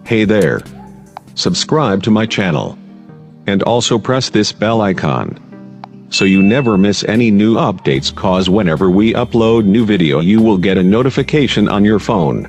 Hey there. Subscribe to my channel. And also press this bell icon. So you never miss any new updates, cause whenever we upload new video you will get a notification on your phone.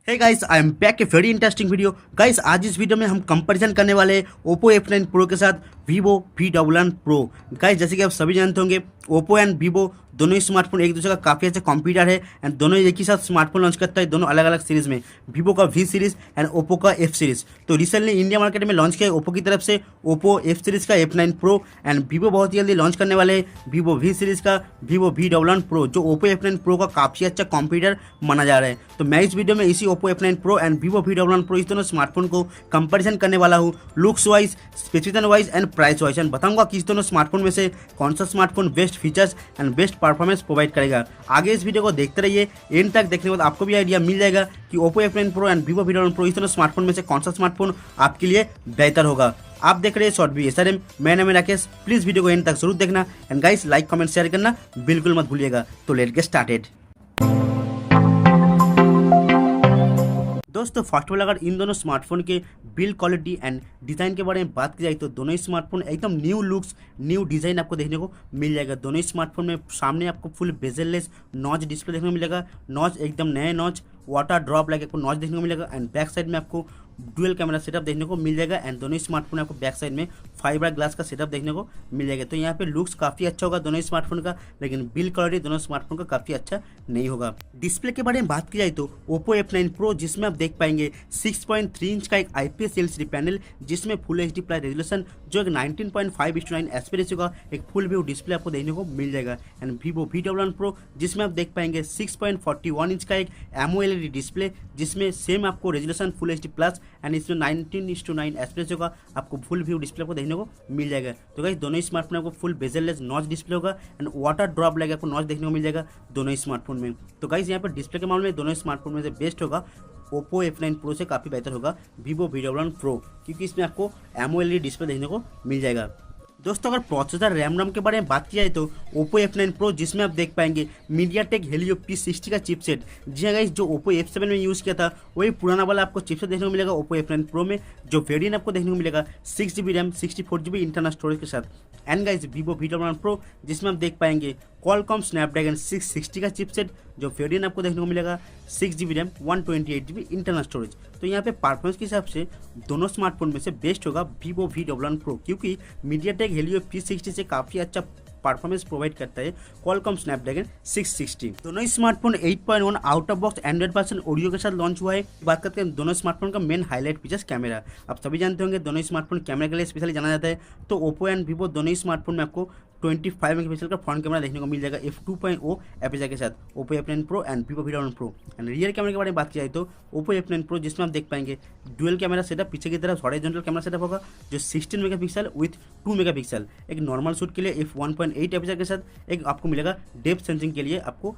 Hey guys, I am back a very interesting video. Guys, आज इस video में हम comparison करने वाले हैं Oppo F9 Pro के साथ Vivo V11 Pro। Guys, जैसे कि आप सभी जानते होंगे, ओप्पो एंड Vivo दोनों ही स्मार्टफोन एक दूसरे का काफ़ी अच्छा कॉम्पिटिटर है एंड दोनों एक ही साथ स्मार्टफोन लॉन्च करता है, दोनों अलग अलग सीरीज़ में, Vivo का V सीरीज़ एंड ओप्पो का F सीरीज़। तो रिसेंटली इंडिया मार्केट में लॉन्च किया है ओप्पो की तरफ से ओप्पो F सीरीज़ का F9 Pro एंड Vivo बहुत ही जल्दी लॉन्च करने वाले हैं Vivo V सीरीज़ का Vivo V11 Pro, जो ओप्पो F9 Pro का काफ़ी अच्छा कॉम्पिटिटर माना जा रहा है। तो मैं इस वीडियो में इसी Oppo F9 Pro and Vivo V11 Pro इस दोनों स्मार्टफोन को कंपैरिजन करने वाला हूँ, looks wise, specification wise and price wise, and बताऊंगा कि इस दोनों स्मार्टफोन में से कौन सा smartphone best features and best performance provide करेगा। आगे इस वीडियो को देखते रहिए, एंड तक देखने के बाद आपको भी आइडिया मिल जाएगा कि Oppo F9 Pro and Vivo V11 Pro इस दोनों स्मार्टफोन में से कौन सा स्मार्टफोन आपके लिए बेहतर होगा। आप देख रहे हैं शॉर्ट वी SRM, मैं नाम है राकेश। प्लीज वीडियो को एंड तक जरूर देखना and guys like comment share करना बिल्कुल मत भूलिएगा। तो लेट्स गेट स्टार्टेड। दोस्तों, फर्स्ट ऑफ ऑल अगर इन दोनों स्मार्टफोन के बिल्ड क्वालिटी एंड डिज़ाइन के बारे में बात की जाए तो दोनों ही स्मार्टफोन एकदम न्यू लुक्स, न्यू डिज़ाइन आपको देखने को मिल जाएगा। दोनों ही स्मार्टफोन में सामने आपको फुल बेजललेस नॉच डिस्प्ले देखने को मिलेगा, नॉच एकदम नए नॉच, वाटर ड्रॉप लाइक आपको नॉच देखने को मिलेगा एंड बैक साइड में आपको डुअल कैमरा सेटअप देखने को मिल जाएगा एंड दोनों ही स्मार्टफोन आपको बैक साइड में फाइबर ग्लास का सेटअप देखने को मिल जाएगा। तो यहाँ पे लुक्स काफ़ी अच्छा होगा दोनों ही स्मार्टफोन का, लेकिन बिल्ड क्वालिटी दोनों स्मार्टफोन का काफ़ी अच्छा नहीं होगा। डिस्प्ले के बारे में बात की जाए तो ओप्पो F9 Pro जिसमें आप देख पाएंगे 6.3 इंच का एक IPS LCD पैनल जिसमें फुल HD प्लस रेजोल्यूशन जो एक 19.5:9 एस्पेक्ट रेशियो का एक फुल व्यू डिस्प्ले आपको देखने को मिल जाएगा एंड Vivo V11 Pro जिसमें आप देख पाएंगे 6.41 इंच का एक AMOLED डिस्प्ले जिसमें सेम आपको resolution full HD plus and इसमें 19:9 एस्पेक्ट रेशियो का आपको फुल व्यू डिस्प्ले को देखने को मिल जाएगा। तो गाइस, दोनों ही स्मार्टफोन आपको फुल बेजललेस नॉच डिस्प्ले होगा एंड वाटर ड्रॉप लाइक आपको नॉच देखने को मिल जाएगा दोनों ही स्मार्टफोन में। तो गाइस, यहाँ पर डिस्प्ले के मामले में दोनों ही स्मार्टफोन में से बेस्ट होगा ओप्पो F9 Pro से काफ़ी बेहतर होगा Vivo V11 Pro, क्योंकि इसमें आपको AMOLED डिस्प्ले देखने को मिल जाएगा। दोस्तों, अगर प्रोसेसर रैम के बारे में बात की जाए तो ओप्पो F9 Pro जिसमें आप देख पाएंगे MediaTek Helio P60 का चिपसेट, जी हाँ गाइस, जो ओप्पो F7 में यूज़ किया था वही पुराना वाला आपको चिपसेट देखने को मिलेगा ओप्पो F9 Pro में, जो वेरिएंट आपको देखने को मिलेगा 6GB RAM 64GB internal storage के साथ। And guys, Vivo V11 Pro जिसमें आप देख पाएंगे Qualcomm Snapdragon 660 का चिपसेट, जो वेरिएंट आपको देखने को मिलेगा 6GB RAM 128GB internal storage. तो यहाँ पे परफॉर्मेंस के हिसाब से दोनों स्मार्टफोन में से बेस्ट होगा Vivo V11 Pro, क्योंकि MediaTek Helio P60 से काफ़ी अच्छा परफॉर्मेंस प्रोवाइड करता है Qualcomm Snapdragon 660। दोनों ही smartphone 8.1 out of box Android version audio के साथ लॉन्च हुआ है। बात करते हैं दोनों स्मार्टफोन का मेन हाईलाइट फीचर्स कैमरा। आप सभी जानते होंगे दोनों ही स्मार्टफोन कैमरा के लिए स्पेशली जाना जाता है। तो ओप्पो एंड Vivo दोनों ही स्मार्टफोन में आपको 25 मेगापिक्सल का फ्रंट कैमरा देखने को मिल जाएगा f2.0 एपेचर के साथ Oppo F9 Pro and Vivo V11 Pro। And rear camera के बारे में बात की जाए तो ओप्पो F9 Pro जिसमें आप देख पाएंगे डुअल कैमरा सेटअप, पीछे की तरफ हॉरिजॉन्टल कैमरा सेटअप होगा जो 16 मेगापिक्सल विथ 2 मेगापिक्सल, एक नॉर्मल शूट के लिए f1.8 एपेचर के साथ एक आपको मिलेगा डेप्थ सेंसिंग के लिए आपको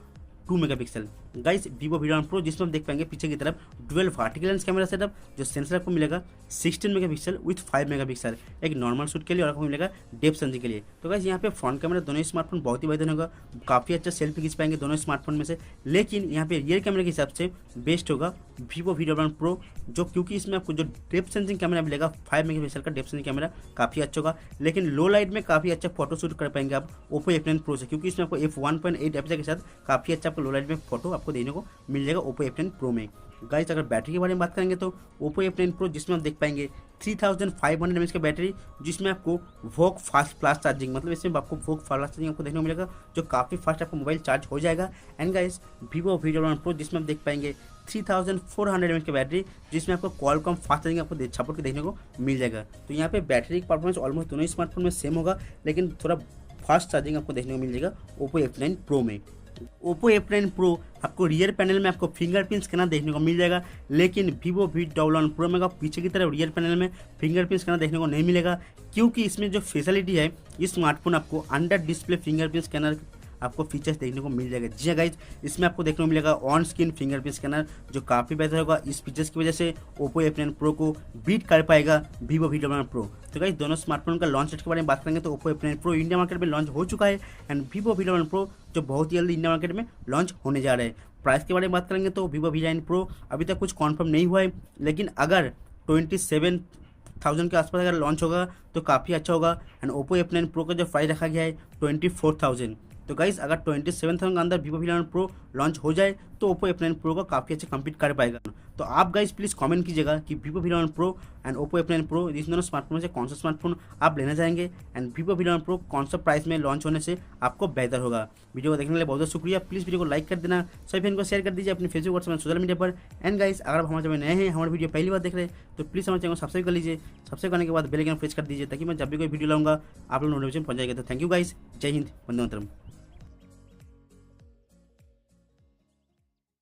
2 megapixel. Guys, Vivo V11 Pro जिसमें हम देख पाएंगे पीछे की तरफ dual vertical lens camera setup, जो सेंसर आपको मिलेगा 16 मेगापिक्सल विथ 5 मेगापिक्सल, एक नॉर्मल शूट के लिए और आपको मिलेगा डेप्थ सेंसिंग के लिए। तो गाइस, यहाँ पे फ्रंट कैमरा दोनों ही स्मार्टफोन बहुत ही बेहतर होगा, काफ़ी अच्छा सेल्फी खींच पाएंगे दोनों स्मार्टफोन में से। लेकिन यहाँ पे रियर कैमरे के हिसाब से बेस्ट होगा Vivo V11 Pro, जो क्योंकि इसमें आपको जो डेप्थ सेंसिंग कैमरा मिलेगा 5 मेगापिक्सल का डेप्थ सेंसिंग कैमरा काफ़ी अच्छा होगा, लेकिन लो लाइट में काफ़ी अच्छा फोटो शूट कर पाएंगे आप ओप्पो F9 Pro से, क्योंकि इसमें आपको f1.8 एपेचर के साथ काफ़ी अच्छा आपको लो लाइट में फोटो आपको देखने को मिल जाएगा ओप्पो F9 Pro में। गाइस, अगर बैटरी के बारे में बात करेंगे तो ओप्पो F9 Pro जिसमें आप देख पाएंगे 3500 mAh की बैटरी, जिसमें आपको वोक फास्ट चार्जिंग, मतलब इसमें आपको वोक फास्ट चार्जिंग आपको देखने को मिलेगा, जो काफ़ी फास्ट आपको मोबाइल चार्ज हो जाएगा। And guys, Vivo V11 Pro जिसमें आप देख पाएंगे 3400 mAh की बैटरी, जिसमें आपको Qualcomm फास्ट चार्जिंग आपको सपोर्ट देखने को मिल जाएगा। तो यहाँ पे बैटरी की परफॉर्मेंस ऑलमोस्ट दोनों ही स्मार्टफोन में सेम होगा, लेकिन थोड़ा फास्ट चार्जिंग आपको देखने को मिल जाएगा ओप्पो F9 Pro में। ओप्पो F9 Pro आपको रियर पैनल में आपको फिंगरप्रिंट स्कैनर देखने को मिल जाएगा, लेकिन Vivo V11 Pro में पीछे की तरफ रियर पैनल में फिंगरप्रिंट स्कैनर देखने को नहीं मिलेगा, क्योंकि इसमें जो फैसिलिटी है इस स्मार्टफोन आपको अंडर डिस्प्ले फिंगरप्रिंट स्कैनर आपको फीचर्स देखने को मिल जाएगा। जी हाँ गाइज, इसमें आपको देखने को मिलेगा ऑन स्क्रीन फिंगरप्रिंट स्कैनर, जो काफ़ी बेहतर होगा। इस फीचर्स की वजह से ओप्पो F9 Pro को बीट कर पाएगा Vivo V11 Pro। तो गाइज, दोनों स्मार्टफोन का लॉन्च डेट के बारे में बात करेंगे तो Oppo F9 Pro India market में लॉन्च हो चुका है एंड Vivo V11 Pro जो बहुत ही जल्दी इंडिया मार्केट में लॉन्च होने जा रहा है। प्राइस के बारे में बात करेंगे तो वीवो V9 Pro अभी तक कुछ कॉन्फर्म नहीं हुआ है, लेकिन अगर 27,000 के आसपास अगर लॉन्च होगा तो काफ़ी अच्छा होगा। एंड ओप्पो F9 Pro का जो प्राइस रखा गया है 24,000। तो गाइस अगर 27,000 के अंदर वीवो V9 Pro लॉन्च हो जाए तो ओप्पो F9 Pro का काफ़ी अच्छा कम्पीट कर पाएगा। तो आप गाइस प्लीज़ कमेंट कीजिएगा कि Vivo V9 Pro and Oppo F9 Pro इन दोनों स्मार्टफोन से कौन सा स्मार्टफोन आप लेना चाहेंगे, एंड वीवो V9 Pro कौन सा प्राइस में लॉन्च होने से आपको बेहतर होगा। वीडियो को देखने के लिए बहुत बहुत शुक्रिया। प्लीज़ वीडियो को लाइक कर देना, सभी फ्रेंड को शेयर कर दीजिए अपने फेसबुक व्हाट्सएप सोशल मीडिया पर। एंड गाइस अगर आप हमारे चैनल में नए हैं, हमारे वीडियो पहली बार देख रहे हैं तो प्लीज़ हमारे चैनल को सब्सक्राइब कर लीजिए। सब्सक्राइब करने के बाद बेल आइकन प्रेस कर दीजिए ताकि मैं जब भी कोई वीडियो लाऊंगा आप लोग नोटिफिकेशन पहुंच जाएगा। तो थैंक यू गाइस, जय हिंद, वंदे मातरम।